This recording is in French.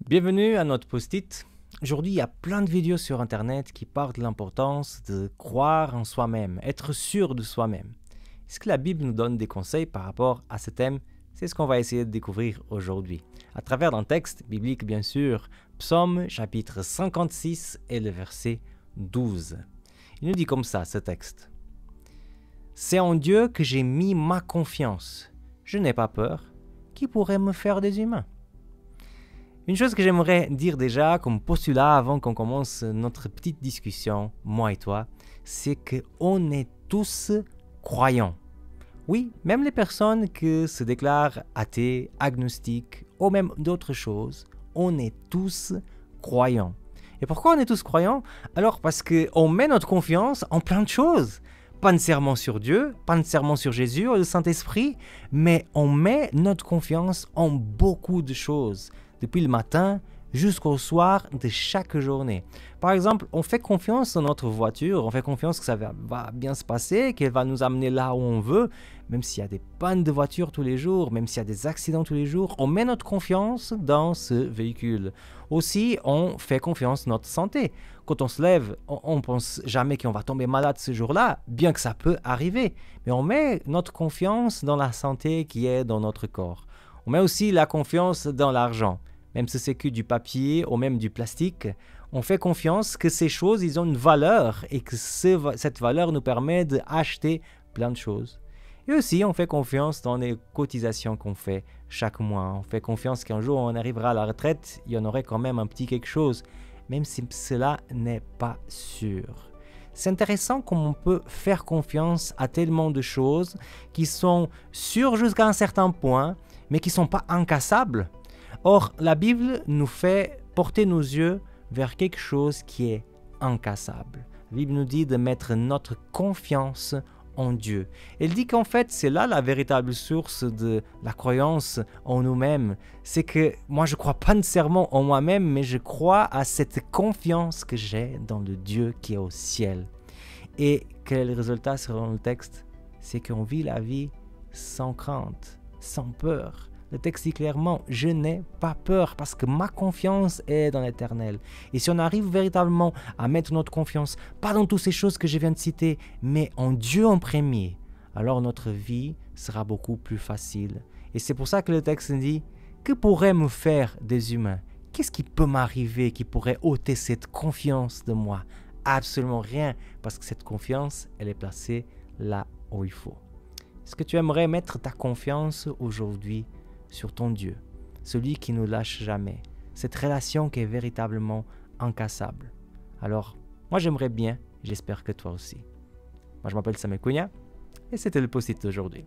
Bienvenue à notre post-it. Aujourd'hui, il y a plein de vidéos sur Internet qui parlent de l'importance de croire en soi-même, être sûr de soi-même. Est-ce que la Bible nous donne des conseils par rapport à ce thème? C'est ce qu'on va essayer de découvrir aujourd'hui, à travers un texte biblique bien sûr, Psaume chapitre 56 et le verset 12. Il nous dit comme ça, ce texte. « C'est en Dieu que j'ai mis ma confiance. Je n'ai pas peur. Qui pourrait me faire des humains ?» Une chose que j'aimerais dire déjà comme postulat avant qu'on commence notre petite discussion, moi et toi, c'est qu'on est tous croyants. Oui, même les personnes qui se déclarent athées, agnostiques ou même d'autres choses, on est tous croyants. Et pourquoi on est tous croyants? Alors parce qu'on met notre confiance en plein de choses. Pas nécessairement sur Dieu, pas nécessairement sur Jésus ou le Saint-Esprit, mais on met notre confiance en beaucoup de choses. Depuis le matin jusqu'au soir de chaque journée. Par exemple, on fait confiance dans notre voiture, on fait confiance que ça va bien se passer, qu'elle va nous amener là où on veut, même s'il y a des pannes de voiture tous les jours, même s'il y a des accidents tous les jours, on met notre confiance dans ce véhicule. Aussi, on fait confiance dans notre santé. Quand on se lève, on ne pense jamais qu'on va tomber malade ce jour-là, bien que ça peut arriver. Mais on met notre confiance dans la santé qui est dans notre corps. On met aussi la confiance dans l'argent. Même si c'est que du papier ou même du plastique, on fait confiance que ces choses, ils ont une valeur et que cette valeur nous permet d'acheter plein de choses. Et aussi, on fait confiance dans les cotisations qu'on fait chaque mois. On fait confiance qu'un jour, on arrivera à la retraite, il y en aurait quand même un petit quelque chose, même si cela n'est pas sûr. C'est intéressant comment on peut faire confiance à tellement de choses qui sont sûres jusqu'à un certain point, mais qui ne sont pas incassables. Or, la Bible nous fait porter nos yeux vers quelque chose qui est incassable. La Bible nous dit de mettre notre confiance en Dieu. Elle dit qu'en fait, c'est là la véritable source de la croyance en nous-mêmes. C'est que moi, je ne crois pas nécessairement en moi-même, mais je crois à cette confiance que j'ai dans le Dieu qui est au ciel. Et quel est le résultat selon le texte? C'est qu'on vit la vie sans crainte, sans peur. Le texte dit clairement, je n'ai pas peur parce que ma confiance est dans l'Éternel. Et si on arrive véritablement à mettre notre confiance, pas dans toutes ces choses que je viens de citer, mais en Dieu en premier, alors notre vie sera beaucoup plus facile. Et c'est pour ça que le texte dit, que pourraient me faire des humains? Qu'est-ce qui peut m'arriver qui pourrait ôter cette confiance de moi? Absolument rien, parce que cette confiance, elle est placée là où il faut. Est-ce que tu aimerais mettre ta confiance aujourd'hui sur ton Dieu, celui qui ne nous lâche jamais, cette relation qui est véritablement incassable? Alors, moi j'aimerais bien, j'espère que toi aussi. Moi je m'appelle Samuel Cunha et c'était le post-it d'aujourd'hui.